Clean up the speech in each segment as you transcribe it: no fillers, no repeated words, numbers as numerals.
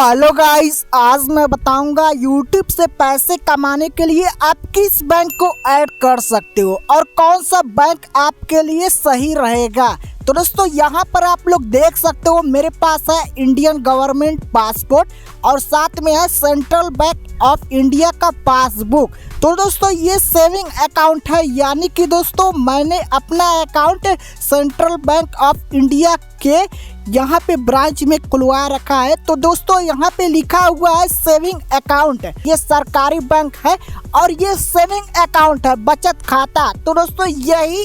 Hello guys, आज मैं बताऊंगा YouTube से पैसे कमाने के लिए आप किस बैंक को ऐड कर सकते हो और कौन सा बैंक आपके लिए सही रहेगा। तो दोस्तों यहाँ पर आप लोग देख सकते हो मेरे पास है इंडियन गवर्नमेंट पासपोर्ट और साथ में है सेंट्रल बैंक ऑफ इंडिया का पासबुक। तो दोस्तों ये सेविंग अकाउंट है, यानी कि दोस्तों मैंने अपना account central bank of India के यहाँ पे ब्रांच में खुलवा रखा है। तो दोस्तों यहाँ पे लिखा हुआ है सेविंग अकाउंट, ये सरकारी बैंक है और ये सेविंग अकाउंट है, बचत खाता। तो दोस्तों यही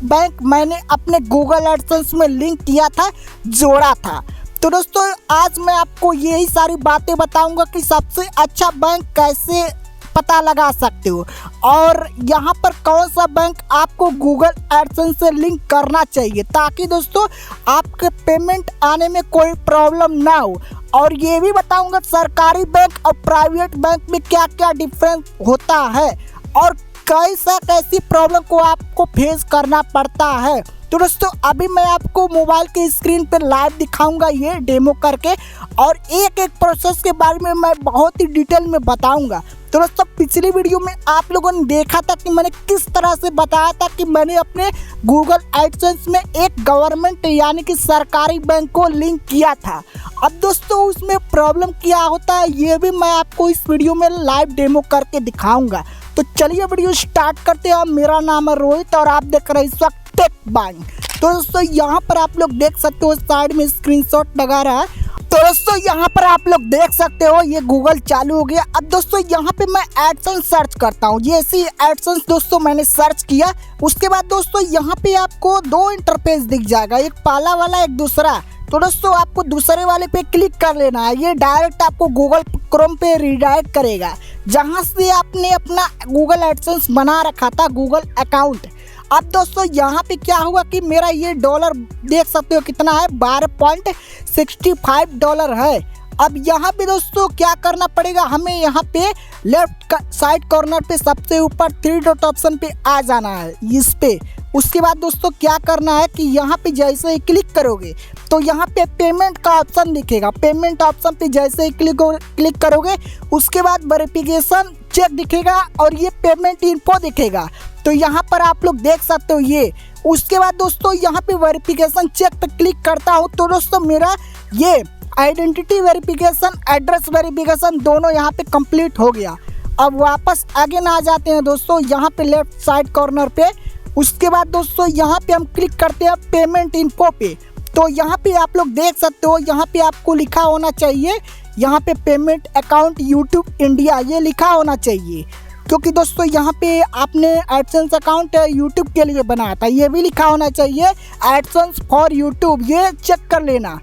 बैंक मैंने अपने गूगल एडसेंस में लिंक किया था, जोड़ा था। तो दोस्तों आज मैं आपको यही सारी बातें बताऊंगा कि सबसे अच्छा बैंक कैसे पता लगा सकते हो और यहाँ पर कौन सा बैंक आपको गूगल एडसेंस से लिंक करना चाहिए, ताकि दोस्तों आपके पेमेंट आने में कोई प्रॉब्लम ना हो। और ये भी बताऊंगा सरकारी बैंक और प्राइवेट बैंक में क्या क्या डिफरेंस होता है और कैसी प्रॉब्लम को आपको फेस करना पड़ता है। तो दोस्तों अभी मैं आपको मोबाइल के स्क्रीन पर लाइव दिखाऊंगा ये डेमो करके, और एक एक प्रोसेस के बारे में मैं बहुत ही डिटेल में बताऊंगा। तो दोस्तों पिछली वीडियो में आप लोगों ने देखा था कि मैंने किस तरह से बताया था कि मैंने अपने गूगल एडसेंस में एक गवर्नमेंट यानी कि सरकारी बैंक को लिंक किया था। अब दोस्तों उसमें प्रॉब्लम क्या होता है ये भी मैं आपको इस वीडियो में लाइव डेमो करके दिखाऊंगा। तो चलिए वीडियो स्टार्ट करते हैं। मेरा नाम है रोहित और आप देख रहे हैं इस वक्त टेक बैंक। तो दोस्तों यहाँ पर आप लोग देख सकते हो साइड में स्क्रीनशॉट लगा रहा है। तो दोस्तों यहाँ पर आप लोग देख सकते हो ये गूगल चालू हो गया। अब दोस्तों यहाँ पे मैं एडसेंस सर्च करता हूँ, ये ऐसी एडसेंस दोस्तों मैंने सर्च किया। उसके बाद दोस्तों यहाँ पे आपको दो इंटरफेस दिख जाएगा, एक पहला वाला एक दूसरा। तो दोस्तों आपको दूसरे वाले पे क्लिक कर लेना है, ये डायरेक्ट आपको गूगल क्रोम पे रीडायरेक्ट करेगा जहाँ से आपने अपना गूगल एडसेंस बना रखा था गूगल अकाउंट। अब दोस्तों यहाँ पे क्या हुआ कि मेरा ये डॉलर देख सकते हो कितना है, $12.65 है। अब यहाँ पे दोस्तों क्या करना पड़ेगा, हमें यहाँ पे लेफ्ट साइड कॉर्नर पे सबसे ऊपर 3 डॉट ऑप्शन पे आ जाना है इस पे। उसके बाद दोस्तों क्या करना है कि यहाँ पे जैसे ही क्लिक करोगे तो यहाँ पे पेमेंट का ऑप्शन दिखेगा। पेमेंट ऑप्शन पे जैसे ही क्लिक करोगे उसके बाद वेरिफिकेशन चेक दिखेगा और ये पेमेंट इन्फो दिखेगा। तो यहाँ पर आप लोग देख सकते हो ये। उसके बाद दोस्तों यहाँ पे वेरिफिकेशन चेक पे क्लिक करता हूँ तो दोस्तों मेरा ये आइडेंटिटी वेरिफिकेशन एड्रेस वेरिफिकेशन दोनों यहाँ पे कंप्लीट हो गया। अब वापस आगे ना आ जाते हैं दोस्तों यहाँ पे लेफ्ट साइड कॉर्नर पे। उसके बाद दोस्तों यहाँ पे हम क्लिक करते हैं पेमेंट इन्फो पे। तो यहाँ पे आप लोग देख सकते हो यहाँ पे आपको लिखा होना चाहिए, यहाँ पे पेमेंट अकाउंट यूट्यूब इंडिया ये लिखा होना चाहिए, क्योंकि दोस्तों यहाँ पे आपने एडसेंस अकाउंट यूट्यूब के लिए बनाया था। ये भी लिखा होना चाहिए एडसेंस फॉर यूट्यूब, ये चेक कर लेना।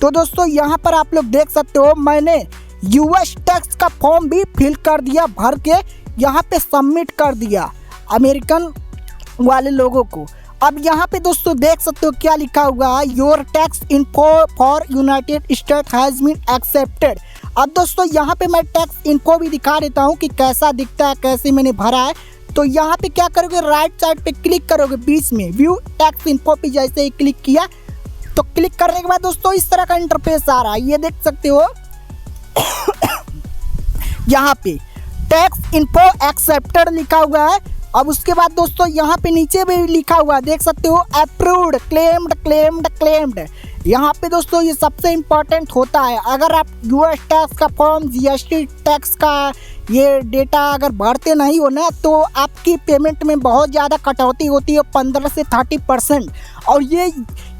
तो दोस्तों यहाँ पर आप लोग देख सकते हो मैंने यूएस टैक्स का फॉर्म भी फिल कर दिया, भर के यहाँ पे सबमिट कर दिया अमेरिकन वाले लोगों को। अब यहाँ पे दोस्तों देख सकते हो क्या लिखा हुआ है, your tax info for United State has been accepted. अब दोस्तों यहाँ पे मैं टैक्स इन्फो भी दिखा देता हूँ कि कैसा दिखता है, कैसे मैंने भरा है। तो यहाँ पे क्या करोगे, राइट साइड पे क्लिक करोगे, बीच में व्यू टैक्स इन्फो पे जैसे ही क्लिक किया तो क्लिक करने के बाद दोस्तों इस तरह का इंटरफेस आ रहा है, ये देख सकते हो यहाँ पे टैक्स इन्फो एक्सेप्टेड लिखा हुआ है। अब उसके बाद दोस्तों यहाँ पे नीचे भी लिखा हुआ है, देख सकते हो अप्रूव्ड क्लेम्ड क्लेम्ड क्लेम्ड। यहाँ पे दोस्तों ये सबसे इम्पोर्टेंट होता है, अगर आप यूएस टैक्स का फॉर्म जीएसटी टैक्स का ये डेटा अगर भरते नहीं हो ना तो आपकी पेमेंट में बहुत ज़्यादा कटौती होती है, 15 से 30%। और ये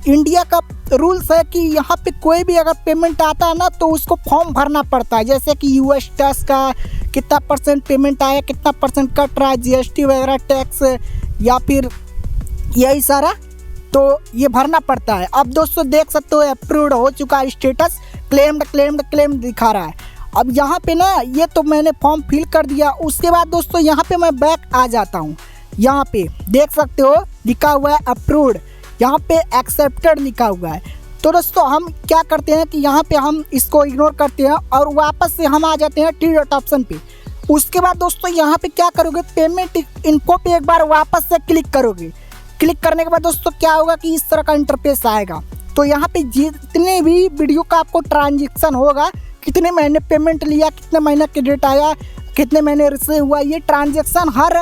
इंडिया का रूल्स है कि यहाँ पे कोई भी अगर पेमेंट आता है ना तो उसको फॉर्म भरना पड़ता है, जैसे कि यूएस टैक्स का कितना % पेमेंट आया, कितना % कट रहा है, जीएसटी वगैरह टैक्स या फिर यही सारा, तो ये भरना पड़ता है। अब दोस्तों देख सकते हो अप्रूव्ड हो चुका है, स्टेटस क्लेम्ड क्लेम्ड क्लेम्ड दिखा रहा है। अब यहाँ पे ना ये तो मैंने फॉर्म फिल कर दिया। उसके बाद दोस्तों यहाँ पे मैं बैक आ जाता हूँ, यहाँ पे देख सकते हो लिखा हुआ है अप्रूव्ड, यहाँ पे एक्सेप्टेड लिखा हुआ है। तो दोस्तों हम क्या करते हैं कि यहाँ पे हम इसको इग्नोर करते हैं और वापस से हम आ जाते हैं 3 डॉट ऑप्शन पे। उसके बाद दोस्तों यहाँ पे क्या करोगे, पेमेंट इन्फो पे एक बार वापस से क्लिक करोगे। क्लिक करने के बाद दोस्तों क्या होगा कि इस तरह का इंटरफेस आएगा। तो यहाँ पे जितने भी वीडियो का आपको ट्रांजेक्शन होगा कितने महीने पेमेंट लिया, कितने महीना क्रेडिट आया, कितने महीने रिसीव हुआ, ये ट्रांजैक्शन हर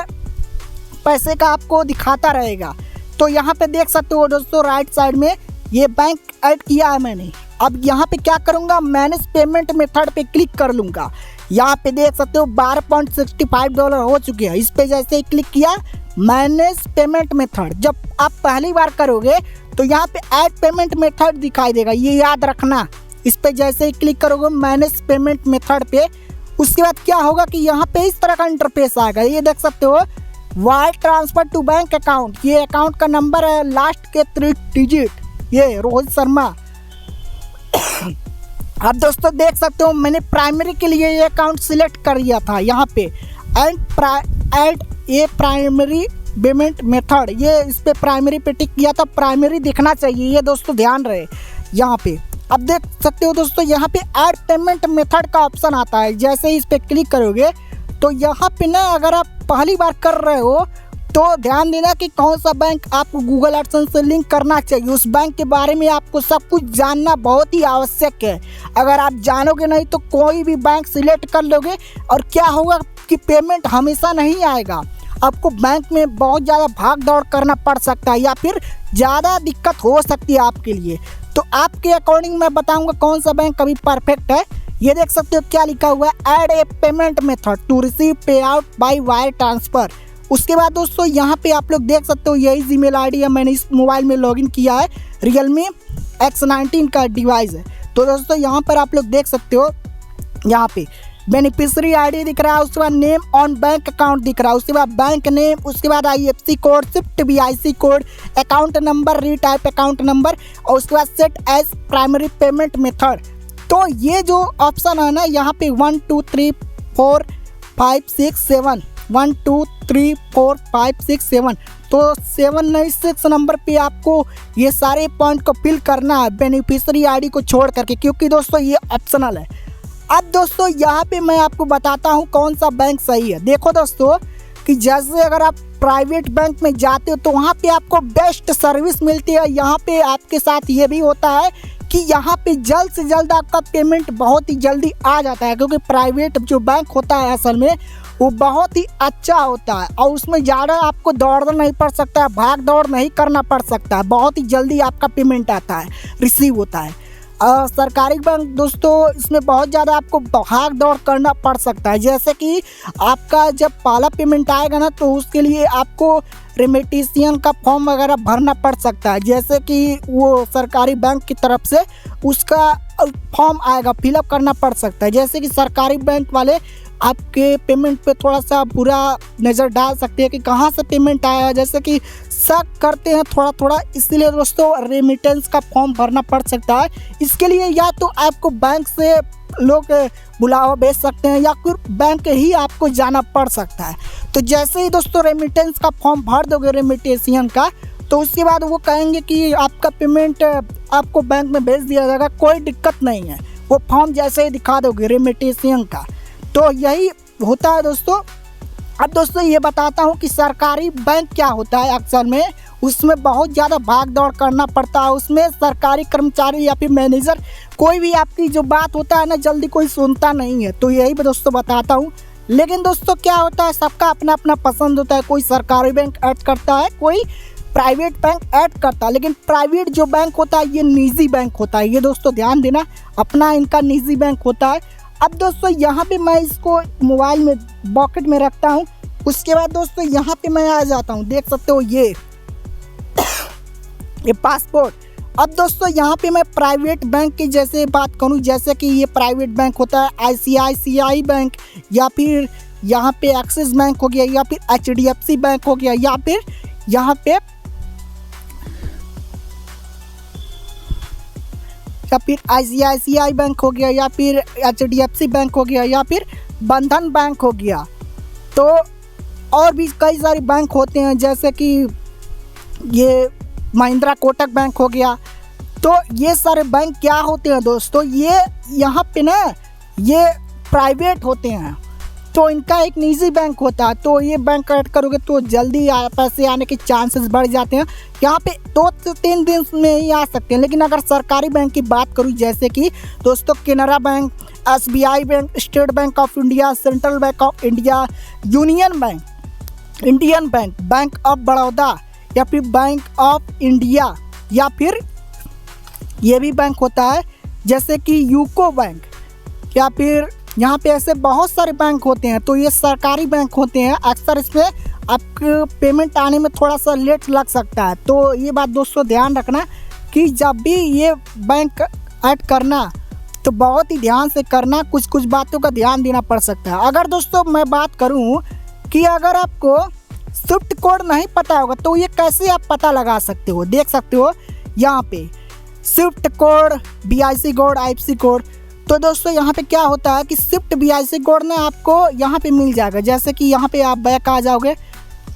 पैसे का आपको दिखाता रहेगा। तो यहाँ पे देख सकते हो दोस्तों राइट साइड में ये बैंक ऐड किया है मैंने। अब यहाँ पे क्या करूँगा, मैनेज पेमेंट मेथड पे क्लिक कर लूँगा। यहाँ पे देख सकते हो $12.65 हो चुके हैं। इस पे जैसे ही क्लिक किया मैनेज पेमेंट मेथड, जब आप पहली बार करोगे तो यहाँ पे ऐड पेमेंट मेथड दिखाई देगा, ये याद रखना। इस पे जैसे ही क्लिक करोगे मैनेज पेमेंट मेथड पे, उसके बाद क्या होगा कि यहाँ पे इस तरह का इंटरफेस आएगा। ये देख सकते हो wire transfer to bank account, ये अकाउंट का नंबर है लास्ट के 3 डिजिट, ये रोहित शर्मा। अब दोस्तों देख सकते हो मैंने प्राइमरी के लिए ये अकाउंट सिलेक्ट कर लिया था यहाँ पे, एंड ये प्राइमरी पेमेंट मेथड, ये इस पे प्राइमरी पे टिक किया था, प्राइमरी दिखना चाहिए, ये दोस्तों ध्यान रहे यहाँ पे। अब देख सकते हो दोस्तों यहाँ पे ऐड पेमेंट मेथड का ऑप्शन आता है। जैसे ही इस पे क्लिक करोगे तो यहाँ पे ना अगर आप पहली बार कर रहे हो तो ध्यान देना कि कौन सा बैंक आपको गूगल एडसेंस से लिंक करना चाहिए। उस बैंक के बारे में आपको सब कुछ जानना बहुत ही आवश्यक है। अगर आप जानोगे नहीं तो कोई भी बैंक सिलेक्ट कर लोगे और क्या होगा कि पेमेंट हमेशा नहीं आएगा, आपको बैंक में बहुत ज़्यादा भाग दौड़ करना पड़ सकता है या फिर ज़्यादा दिक्कत हो सकती है आपके लिए। तो आपके अकॉर्डिंग मैं बताऊंगा कौन सा बैंक अभी परफेक्ट है। ये देख सकते हो क्या लिखा हुआ है, add a payment method to receive pay out by wire transfer. उसके बाद दोस्तों यहाँ पे आप लोग देख सकते हो यही जीमेल आईडी है, मैंने इस मोबाइल में लॉगिन किया है, Realme X19 का डिवाइस है। तो दोस्तों यहाँ पर आप लोग देख सकते हो यहाँ पे बेनिफिशियरी आईडी दिख रहा है, उसके बाद नेम ऑन बैंक अकाउंट दिख रहा है, उसके बाद बैंक नेम, उसके बाद IFSC code, SWIFT BIC code, account number, retype account number, और उसके बाद set as primary payment method. तो ये जो ऑप्शन है ना यहाँ पे 1 2 3 4 5 6 7 1 2 3 4 5 6 7, तो 7 नहीं 6 नंबर पे आपको ये सारे पॉइंट को फिल करना है बेनिफिशियरी आईडी को छोड़ करके, क्योंकि दोस्तों ये ऑप्शनल है। अब दोस्तों यहाँ पे मैं आपको बताता हूँ कौन सा बैंक सही है। देखो दोस्तों कि जैसे अगर आप प्राइवेट बैंक में जाते हो तो वहाँ पे आपको बेस्ट सर्विस मिलती है। यहाँ पे आपके साथ ये भी होता है कि यहाँ पे जल्द से जल्द आपका पेमेंट बहुत ही जल्दी आ जाता है, क्योंकि प्राइवेट जो बैंक होता है असल में वो बहुत ही अच्छा होता है और उसमें ज़्यादा आपको दौड़ना नहीं पड़ सकता है, भाग दौड़ नहीं करना पड़ सकता है, बहुत ही जल्दी आपका पेमेंट आता है, रिसीव होता है। सरकारी बैंक दोस्तों इसमें बहुत ज़्यादा आपको भाग दौड़ करना पड़ सकता है। जैसे कि आपका जब पहला पेमेंट आएगा ना तो उसके लिए आपको रेमिटेशन का फॉर्म वगैरह भरना पड़ सकता है, जैसे कि वो सरकारी बैंक की तरफ से उसका फॉर्म आएगा, फिलअप करना पड़ सकता है। जैसे कि सरकारी बैंक वाले आपके पेमेंट पे थोड़ा सा बुरा नज़र डाल सकते हैं कि कहाँ से पेमेंट आया है, जैसे कि शक करते हैं थोड़ा थोड़ा, इसलिए दोस्तों रेमिटेंस का फॉर्म भरना पड़ सकता है। इसके लिए या तो आपको बैंक से लोग बुलावा भेज सकते हैं या फिर बैंक ही आपको जाना पड़ सकता है। तो जैसे ही दोस्तों रेमिटेंस का फॉर्म भर दोगे रेमिटेशन का, तो उसके बाद वो कहेंगे कि आपका पेमेंट आपको बैंक में भेज दिया जाएगा, कोई दिक्कत नहीं है। वो फॉर्म जैसे ही दिखा दोगे रेमिटेशन का, तो यही होता है दोस्तों। अब दोस्तों ये बताता हूँ कि सरकारी बैंक क्या होता है। अक्सर में उसमें बहुत ज़्यादा भाग दौड़ करना पड़ता है, उसमें सरकारी कर्मचारी या फिर मैनेजर कोई भी आपकी जो बात होता है ना जल्दी कोई सुनता नहीं है। तो यही दोस्तों बताता हूँ। लेकिन दोस्तों क्या होता है, सबका अपना अपना पसंद होता है, कोई सरकारी बैंक ऐड करता है, कोई प्राइवेट बैंक ऐड करता है। लेकिन प्राइवेट जो बैंक होता है ये निजी बैंक होता है, ये दोस्तों ध्यान देना, अपना इनका निजी बैंक होता है। अब दोस्तों यहाँ पे मैं इसको मोबाइल में पॉकेट में रखता हूँ। उसके बाद दोस्तों यहाँ पे मैं आ जाता हूँ, देख सकते हो ये पासपोर्ट। अब दोस्तों यहाँ पे मैं प्राइवेट बैंक की जैसे बात करूँ, जैसे कि ये प्राइवेट बैंक होता है ICICI बैंक, या फिर यहाँ पे एक्सिस बैंक हो गया, या फिर HDFC बैंक हो गया, या फिर यहाँ पे ICICI बैंक हो गया, या फिर HDFC बैंक हो गया, या फिर बंधन बैंक हो गया। तो और भी कई सारे बैंक होते हैं, जैसे कि ये महिंद्रा कोटक बैंक हो गया। तो ये सारे बैंक क्या होते हैं दोस्तों, ये यहाँ पे ना ये प्राइवेट होते हैं। तो इनका एक निजी बैंक होता है, तो ये बैंक ऐड करोगे तो जल्दी पैसे आने के चांसेस बढ़ जाते हैं। यहाँ पे 2 से 3 दिन में ही आ सकते हैं। लेकिन अगर सरकारी बैंक की बात करूँ, जैसे कि दोस्तों Canara bank, SBI bank, state bank of India, central bank of India, union bank, Indian bank, bank of Baroda, या फिर बैंक ऑफ इंडिया, या फिर ये भी बैंक होता है जैसे कि यूको बैंक, या फिर यहाँ पे ऐसे बहुत सारे बैंक होते हैं। तो ये सरकारी बैंक होते हैं। अक्सर इसमें आपके पेमेंट आने में थोड़ा सा लेट लग सकता है। तो ये बात दोस्तों ध्यान रखना कि जब भी ये बैंक ऐड करना तो बहुत ही ध्यान से करना, कुछ कुछ बातों का ध्यान देना पड़ सकता है। अगर दोस्तों मैं बात करूँ कि अगर आपको स्विफ्ट कोड नहीं पता होगा तो ये कैसे आप पता लगा सकते हो, देख सकते हो यहाँ पे Swift code, BIC code, IFSC code. तो दोस्तों यहाँ पे क्या होता है कि स्विफ्ट BIC कोड ना आपको यहाँ पे मिल जाएगा। जैसे कि यहाँ पे आप बैक आ जाओगे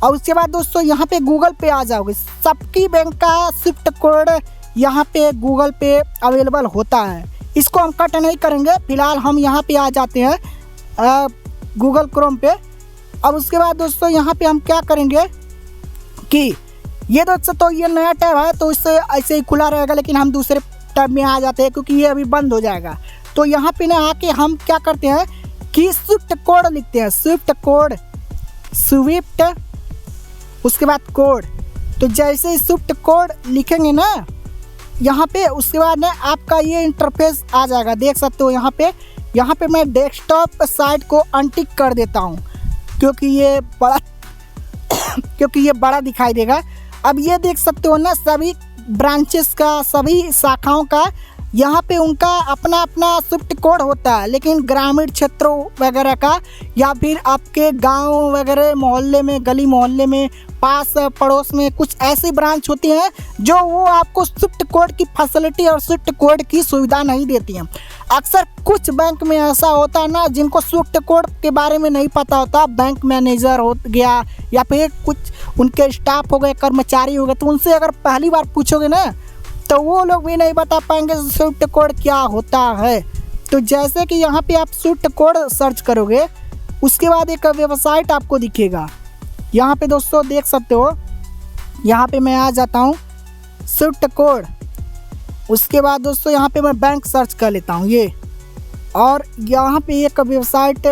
और उसके बाद दोस्तों यहाँ पे गूगल पे आ जाओगे। सबकी बैंक का स्विफ्ट कोड यहाँ पे गूगल पे अवेलेबल होता है। इसको हम कट नहीं करेंगे, फिलहाल हम यहाँ पे आ जाते हैं गूगल क्रोम पे। अब उसके बाद दोस्तों यहाँ पे हम क्या करेंगे कि ये दोस्तों तो ये नया टैब है तो इससे ऐसे ही खुला रहेगा, लेकिन हम दूसरे टैब में आ जाते हैं क्योंकि ये अभी बंद हो जाएगा। तो यहाँ पे ना आके हम क्या करते हैं कि स्विफ्ट कोड लिखते हैं, स्विफ्ट कोड, स्विफ्ट उसके बाद कोड। तो जैसे ही स्विफ्ट कोड लिखेंगे ना यहाँ पे, उसके बाद ना आपका ये इंटरफेस आ जाएगा। देख सकते हो यहाँ पे मैं डेस्कटॉप साइट को अनटिक कर देता हूँ क्योंकि ये बड़ा दिखाई देगा। अब ये देख सकते हो ना सभी ब्रांचेस का, सभी शाखाओं का यहाँ पे उनका अपना अपना स्विफ्ट कोड होता है। लेकिन ग्रामीण क्षेत्रों वगैरह का या फिर आपके गांव वगैरह मोहल्ले में, गली मोहल्ले में, पास पड़ोस में कुछ ऐसी ब्रांच होती हैं जो वो आपको स्विफ्ट कोड की फैसिलिटी और स्विफ्ट कोड की सुविधा नहीं देती हैं। अक्सर कुछ बैंक में ऐसा होता है ना जिनको स्विफ्ट कोड के बारे में नहीं पता होता, बैंक मैनेजर हो गया या फिर कुछ उनके स्टाफ हो गए, कर्मचारी हो गए, तो उनसे अगर पहली बार पूछोगे ना तो वो लोग भी नहीं बता पाएंगे स्विफ्ट कोड क्या होता है। तो जैसे कि यहाँ पे आप स्विफ्ट कोड सर्च करोगे उसके बाद एक वेबसाइट आपको दिखेगा। यहाँ पे दोस्तों देख सकते हो, यहाँ पे मैं आ जाता हूँ स्विफ्ट कोड। उसके बाद दोस्तों यहाँ पे मैं बैंक सर्च कर लेता हूँ ये, और यहाँ पे एक वेबसाइट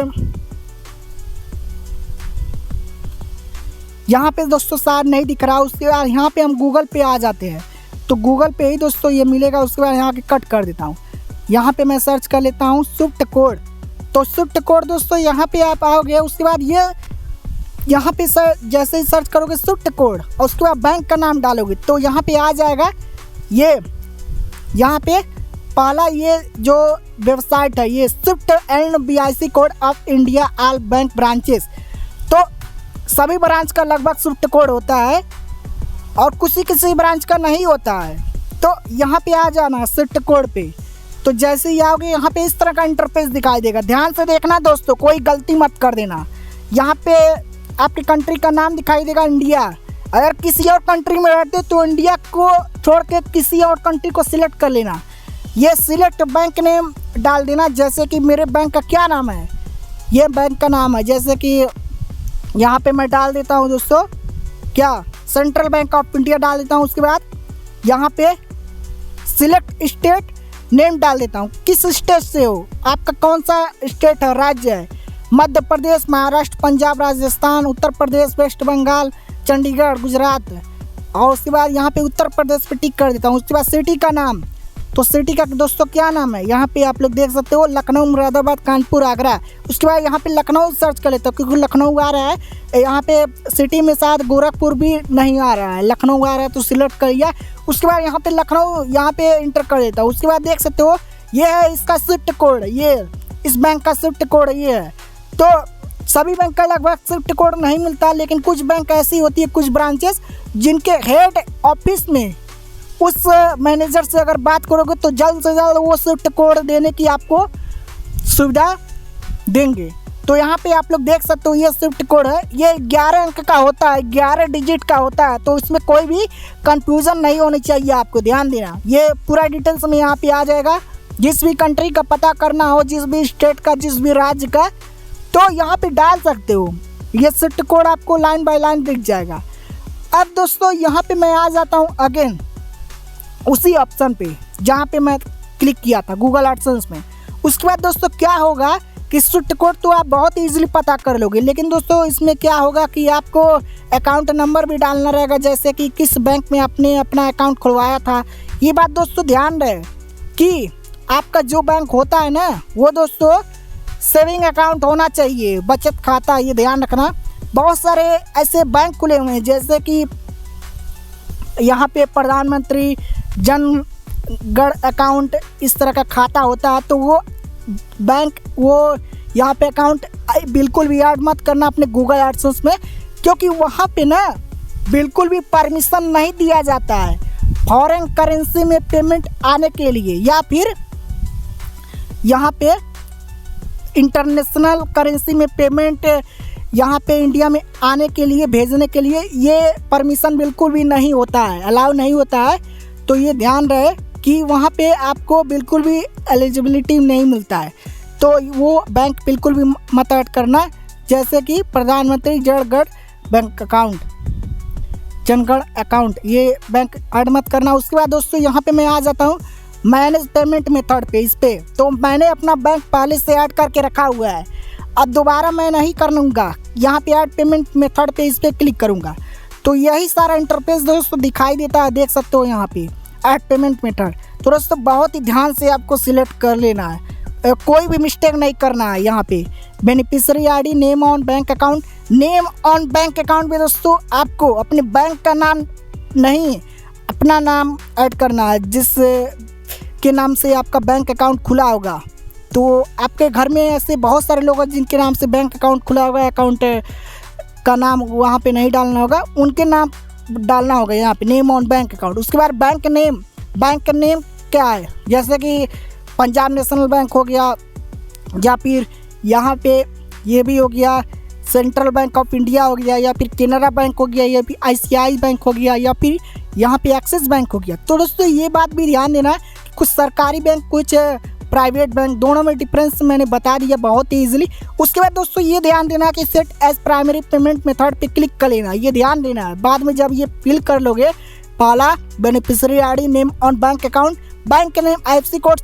यहाँ पे दोस्तों शायद नहीं दिख रहा। उसके बाद यहाँ पे हम गूगल पे आ जाते हैं, तो गूगल पे ही दोस्तों ये मिलेगा। उसके बाद यहाँ के कट कर देता हूँ, यहाँ पे मैं सर्च कर लेता हूँ स्विफ्ट कोड। तो स्विफ्ट कोड दोस्तों यहाँ पे आप आओगे, उसके बाद ये यहाँ पे जैसे ही सर्च करोगे स्विफ्ट कोड और उसके बाद बैंक का नाम डालोगे तो यहाँ पे आ जाएगा ये, यहाँ पे पहला ये जो वेबसाइट है ये Swift and BIC code of India all bank branches. तो सभी ब्रांच का लगभग स्विफ्ट कोड होता है और किसी ब्रांच का नहीं होता है। तो यहाँ पे आ जाना स्विफ्ट कोड पे। तो जैसे ही आओगे यहाँ पे इस तरह का इंटरफेस दिखाई देगा। ध्यान से देखना दोस्तों, कोई गलती मत कर देना। यहाँ पे आपकी कंट्री का नाम दिखाई देगा इंडिया। अगर किसी और कंट्री में रहते हो तो इंडिया को छोड़ के किसी और कंट्री को सिलेक्ट कर लेना। ये सिलेक्ट बैंक नेम डाल देना, जैसे कि मेरे बैंक का क्या नाम है, ये बैंक का नाम है। जैसे कि यहाँ पे मैं डाल देता हूँ दोस्तों क्या, सेंट्रल बैंक ऑफ इंडिया डाल देता हूँ। उसके बाद यहाँ पे सिलेक्ट स्टेट नेम डाल देता हूँ, किस स्टेट से हो, आपका कौन सा स्टेट है, राज्य है, मध्य प्रदेश, महाराष्ट्र, पंजाब, राजस्थान, उत्तर प्रदेश, वेस्ट बंगाल, चंडीगढ़, गुजरात। और उसके बाद यहाँ पे उत्तर प्रदेश पे टिक कर देता हूँ। उसके बाद सिटी का नाम, तो सिटी का दोस्तों क्या नाम है, यहाँ पे आप लोग देख सकते हो लखनऊ, मुरादाबाद, कानपुर, आगरा। उसके बाद यहाँ पे लखनऊ सर्च कर लेता हूँ क्योंकि लखनऊ आ रहा है। यहाँ पे सिटी में शायद गोरखपुर भी नहीं आ रहा है, लखनऊ आ रहा है तो सिलेक्ट कर लिया। उसके बाद यहाँ पे लखनऊ यहाँ पे इंटर कर देता हूँ। उसके बाद देख सकते हो ये है इसका स्विफ्ट कोड, ये इस बैंक का स्विफ्ट कोड ये है। तो सभी बैंक का लगभग स्विफ्ट कोड नहीं मिलता, लेकिन कुछ बैंक ऐसी होती है, कुछ ब्रांचेस जिनके हेड ऑफिस में उस मैनेजर से अगर बात करोगे तो जल्द से जल्द वो स्विफ्ट कोड देने की आपको सुविधा देंगे। तो यहाँ पे आप लोग देख सकते हो ये स्विफ्ट कोड है, ये 11 अंक का होता है, 11 डिजिट का होता है। तो इसमें कोई भी कंफ्यूजन नहीं होनी चाहिए, आपको ध्यान देना। ये पूरा डिटेल्स में यहाँ पे आ जाएगा। जिस भी कंट्री का पता करना हो, जिस भी स्टेट का, जिस भी राज्य का, तो यहाँ पे डाल सकते हो। ये स्विफ्ट कोड आपको लाइन बाय लाइन दिख जाएगा। अब दोस्तों यहाँ पे मैं आ जाता हूँ अगेन उसी ऑप्शन पे जहाँ पे मैं क्लिक किया था गूगल एडसेंस में। उसके बाद दोस्तों क्या होगा कि स्विफ्ट कोड तो आप बहुत ईजिली पता कर लोगे, लेकिन दोस्तों इसमें क्या होगा कि आपको अकाउंट नंबर भी डालना रहेगा, जैसे कि किस बैंक में आपने अपना अकाउंट खुलवाया था। ये बात दोस्तों ध्यान रहे कि आपका जो बैंक होता है ना वो दोस्तों सेविंग अकाउंट होना चाहिए, बचत खाता, ये ध्यान रखना। बहुत सारे ऐसे बैंक खुले हुए हैं जैसे कि यहाँ पे प्रधानमंत्री जनगण अकाउंट इस तरह का खाता होता है, तो वो बैंक वो यहाँ पे अकाउंट बिल्कुल भी ऐड मत करना अपने गूगल एडसेंस में, क्योंकि वहाँ पे ना बिल्कुल भी परमिशन नहीं दिया जाता है फॉरेन करेंसी में पेमेंट आने के लिए, या फिर यहाँ पे इंटरनेशनल करेंसी में पेमेंट यहाँ पे इंडिया में आने के लिए भेजने के लिए ये परमिशन बिल्कुल भी नहीं होता है, अलाउ नहीं होता है। तो ये ध्यान रहे कि वहाँ पे आपको बिल्कुल भी एलिजिबिलिटी नहीं मिलता है, तो वो बैंक बिल्कुल भी मत ऐड करना, जैसे कि प्रधानमंत्री जनगण बैंक अकाउंट, जनगण अकाउंट, ये बैंक ऐड मत करना। उसके बाद दोस्तों यहाँ पे मैं आ जाता हूँ मैनेज पेमेंट मेथड पे। इस पे तो मैंने अपना बैंक पहले से ऐड करके रखा हुआ है, अब दोबारा मैं नहीं करूँगा। यहाँ पे ऐड पेमेंट मेथड पे इस पर क्लिक करूँगा तो यही सारा इंटरफेस दोस्तों दिखाई देता है, देख सकते हो यहाँ पे ऐड पेमेंट मेथड। तो दोस्तों बहुत ही ध्यान से आपको सिलेक्ट कर लेना है, कोई भी मिस्टेक नहीं करना है। यहाँ पे beneficiary ID, name on bank account, name on bank account में दोस्तों आपको अपने बैंक का नाम नहीं, अपना नाम ऐड करना है जिस के नाम से आपका बैंक अकाउंट खुला होगा। तो आपके घर में ऐसे बहुत सारे लोग हैं जिनके नाम से बैंक अकाउंट खुला होगा, अकाउंट का नाम वहाँ पे नहीं डालना होगा, उनके नाम डालना होगा यहाँ पे नेम ऑन बैंक अकाउंट। उसके बाद बैंक नेम क्या है, जैसे कि पंजाब नेशनल बैंक हो गया, या फिर यहाँ पे ये भी हो गया सेंट्रल बैंक ऑफ इंडिया हो गया, या फिर केनरा बैंक हो गया, या फिर ICICI बैंक हो गया, या फिर यहाँ पे एक्सिस बैंक हो गया। तो दोस्तों ये बात भी ध्यान देना, कुछ सरकारी बैंक कुछ प्राइवेट बैंक, दोनों में डिफरेंस मैंने बता दिया बहुत ही ईजिली। उसके बाद दोस्तों ये ध्यान देना कि set as primary payment method पे क्लिक कर लेना, ये ध्यान देना है। बाद में जब ये फिल कर लोगे पहला beneficiary ID, name on bank account, bank name, IFSC code,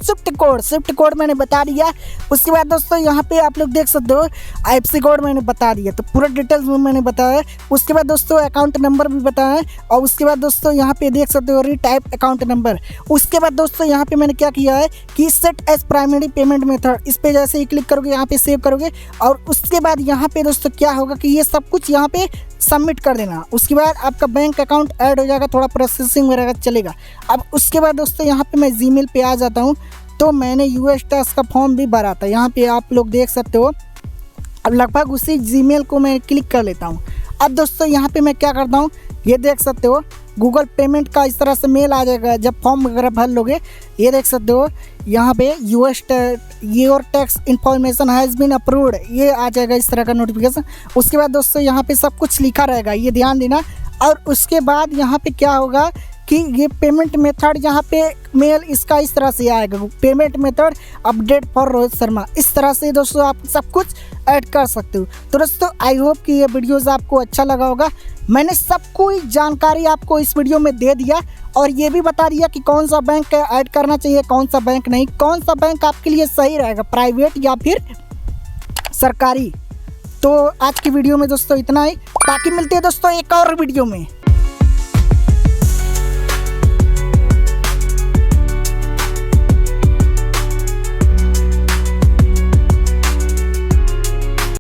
Swift code मैंने बता दिया। उसके बाद दोस्तों यहाँ पे आप लोग देख सकते हो IFSC कोड मैंने बता दिया, तो पूरा डिटेल्स में मैंने बताया। उसके बाद दोस्तों अकाउंट नंबर भी बताया, और उसके बाद दोस्तों यहाँ पे देख सकते हो रीटाइप अकाउंट नंबर। उसके बाद दोस्तों यहाँ पे मैंने क्या किया है कि set as primary payment method, इस पर जैसे ही क्लिक करोगे यहाँ पे सेव करोगे, और उसके बाद यहाँ पे दोस्तों क्या होगा कि ये सब कुछ यहाँ पे सबमिट कर देना। उसके बाद आपका बैंक अकाउंट ऐड हो जाएगा, थोड़ा प्रोसेसिंग वगैरह चलेगा। अब उसके बाद दोस्तों यहाँ पे मैं जीमेल पे आ जाता हूँ, तो मैंने US टैक्स का फॉर्म भी भरा था, यहाँ पे आप लोग देख सकते हो। अब लगभग उसी जीमेल को मैं क्लिक कर लेता हूँ। अब दोस्तों यहाँ पे मैं क्या करता हूँ, ये देख सकते हो गूगल पेमेंट का इस तरह से मेल आ जाएगा जब फॉर्म वगैरह भर लोगे। ये देख सकते हो यहाँ पे your tax information has been approved, ये आ जाएगा इस तरह का नोटिफिकेशन। उसके बाद दोस्तों यहाँ पे सब कुछ लिखा रहेगा, ये ध्यान देना। और उसके बाद यहाँ पे क्या होगा कि ये पेमेंट मेथड, यहाँ पे मेल इसका इस तरह से आएगा, payment method update for Rohit Sharma. इस तरह से दोस्तों आप सब कुछ ऐड कर सकते हो। तो दोस्तों आई होप कि ये वीडियोज़ आपको अच्छा लगा होगा। मैंने सब कोई जानकारी आपको इस वीडियो में दे दिया, और ये भी बता दिया कि कौन सा बैंक ऐड करना चाहिए, कौन सा बैंक नहीं, कौन सा बैंक आपके लिए सही रहेगा, प्राइवेट या फिर सरकारी। तो आज की वीडियो में दोस्तों इतना ही, बाकी मिलते हैं दोस्तों एक और वीडियो में।